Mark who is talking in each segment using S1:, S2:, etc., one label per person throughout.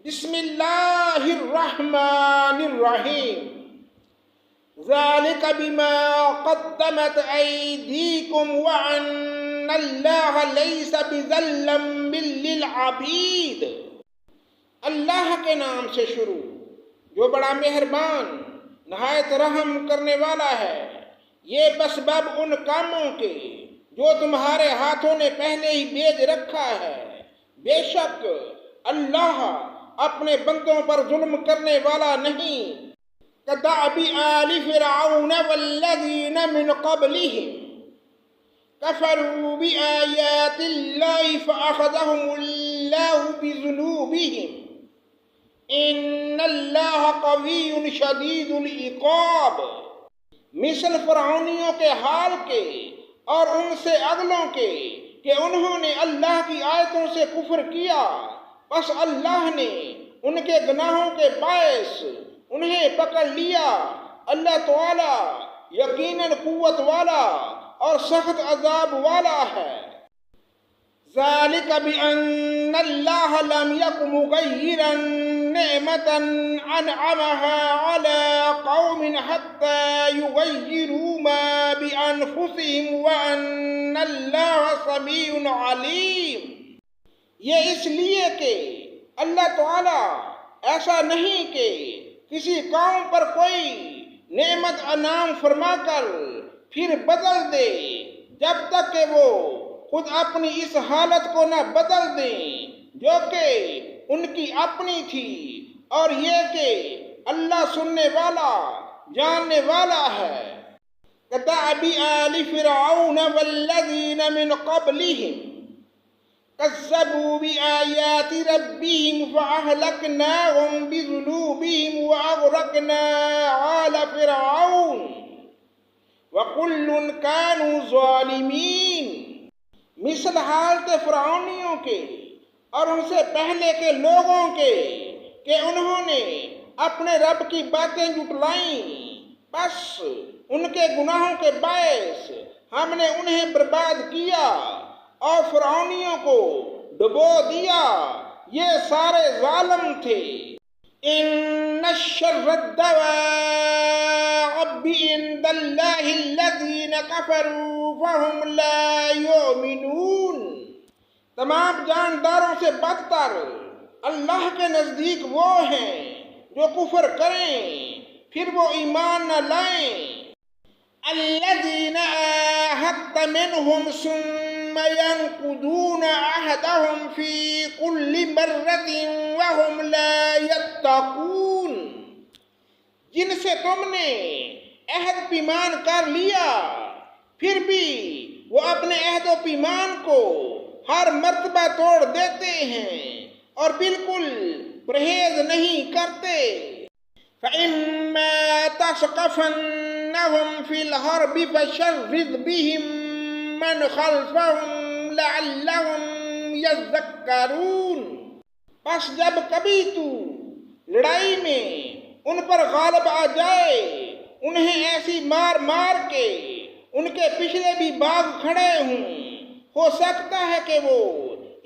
S1: بسم اللہ الرحمن الرحیم ذالک بما قدمت ایدیکم وان اللہ لیس بظلام للعبید۔ اللہ کے نام سے شروع جو بڑا مہربان نہایت رحم کرنے والا ہے۔ یہ بسبب ان کاموں کے جو تمہارے ہاتھوں نے پہلے ہی بیج رکھا ہے۔ بے شک اللہ اپنے بندوں پر ظلم کرنے والا نہیں۔ كدأب آل فرعون والذین من قبلهم كفروا بآیات اللہ فأخذهم اللہ بذنوبهم ان اللہ قوی شدید العقاب۔ مثل فرعونیوں کے حال کے اور ان سے اگلوں کے کہ انہوں نے اللہ کی آیتوں سے کفر کیا، بس اللہ نے ان کے گناہوں کے باعث انہیں پکڑ لیا۔ اللہ تعالی یقیناً قوت والا اور سخت عذاب والا ہے۔ ذالک بأن اللہ لم یک مغیرا نعمتا انعمها على قوم حتى یغیروا ما بانفسهم وان اللہ سمیع علیم۔ یہ اس لیے کہ اللہ تعالی ایسا نہیں کہ کسی قوم پر کوئی نعمت انعام فرما کر پھر بدل دے جب تک کہ وہ خود اپنی اس حالت کو نہ بدل دیں جو کہ ان کی اپنی تھی، اور یہ کہ اللہ سننے والا جاننے والا ہے۔ كدأب آل فرعون والذین من قبلهم كذبوا بآیات ربهم فأهلكناهم بذنوبهم وأغرقنا آل فرعون وكل كانوا ظالمین۔ مثل حالت فرعونیوں کے اور ان سے پہلے کے لوگوں کے کہ انہوں نے اپنے رب کی باتیں جھٹلائیں، بس ان کے گناہوں کے باعث ہم نے انہیں برباد کیا اور فرعونیوں کو ڈبو دیا، یہ سارے ظالم تھے۔ ان شر الدواب عند اللہ الذین کفروا فهم لا یؤمنون۔ تمام جانداروں سے بدتر اللہ کے نزدیک وہ ہیں جو کفر کریں پھر وہ ایمان نہ لائیں۔ الذین عاہدت منہم ثم ينقضون عہدهم فی کل مرۃ وهم لا یتقون۔ جن سے تم نے عہد پیمان کر لیا پھر بھی وہ اپنے عہد و پیمان کو ہر مرتبہ توڑ دیتے ہیں اور بالکل پرہیز نہیں کرتے۔ فَإِمَّا تَثْقَفَنَّهُمْ فِي الْحَرْبِ فَشَرِّدْ بِهِمْ مَنْ خَلْفَهُمْ لَعَلَّهُمْ يَذَّكَّرُونَ۔ پس جب کبھی تو لڑائی میں ان پر غالب آ جائے، انہیں ایسی مار مار کے ان کے پچھلے بھی باغ کھڑے ہوں، ہو سکتا ہے کہ وہ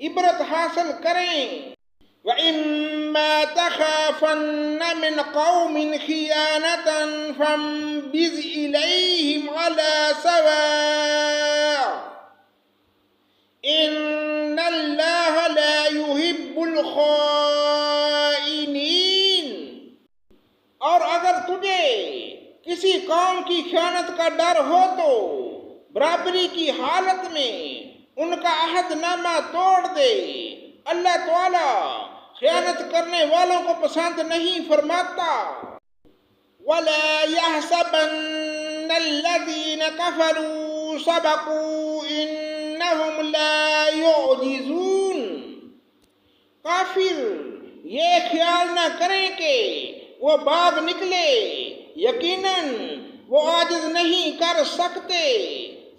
S1: عبرت حاصل کریں۔ وَإِمَّا تَخَافَنَّ مِنْ قَوْمٍ خِيَانَةً فَانبِذْ إِلَيْهِمْ عَلَى سَوَاءٍ إِنَّ اللَّهَ لَا يُحِبُّ الْخَائِنِينَ۔ اور اگر تجھے کسی قوم کی خیانت کا ڈر ہو تو برابری کی حالت میں ان کا عہد نامہ توڑ دے۔ اللہ تعالی خیانت کرنے والوں کو پسند نہیں فرماتا۔ وَلَا يَحْسَبَنَّ الَّذِينَ كَفَرُوا سَبَقُوا إِنَّهُمْ لَا يُعْجِزُونَ۔ کافر یہ خیال نہ کریں کہ وہ باغ نکلے، یقیناً وہ عاجز نہیں کر سکتے۔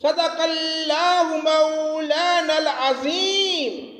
S1: صدق اللہ مولانا العظیم۔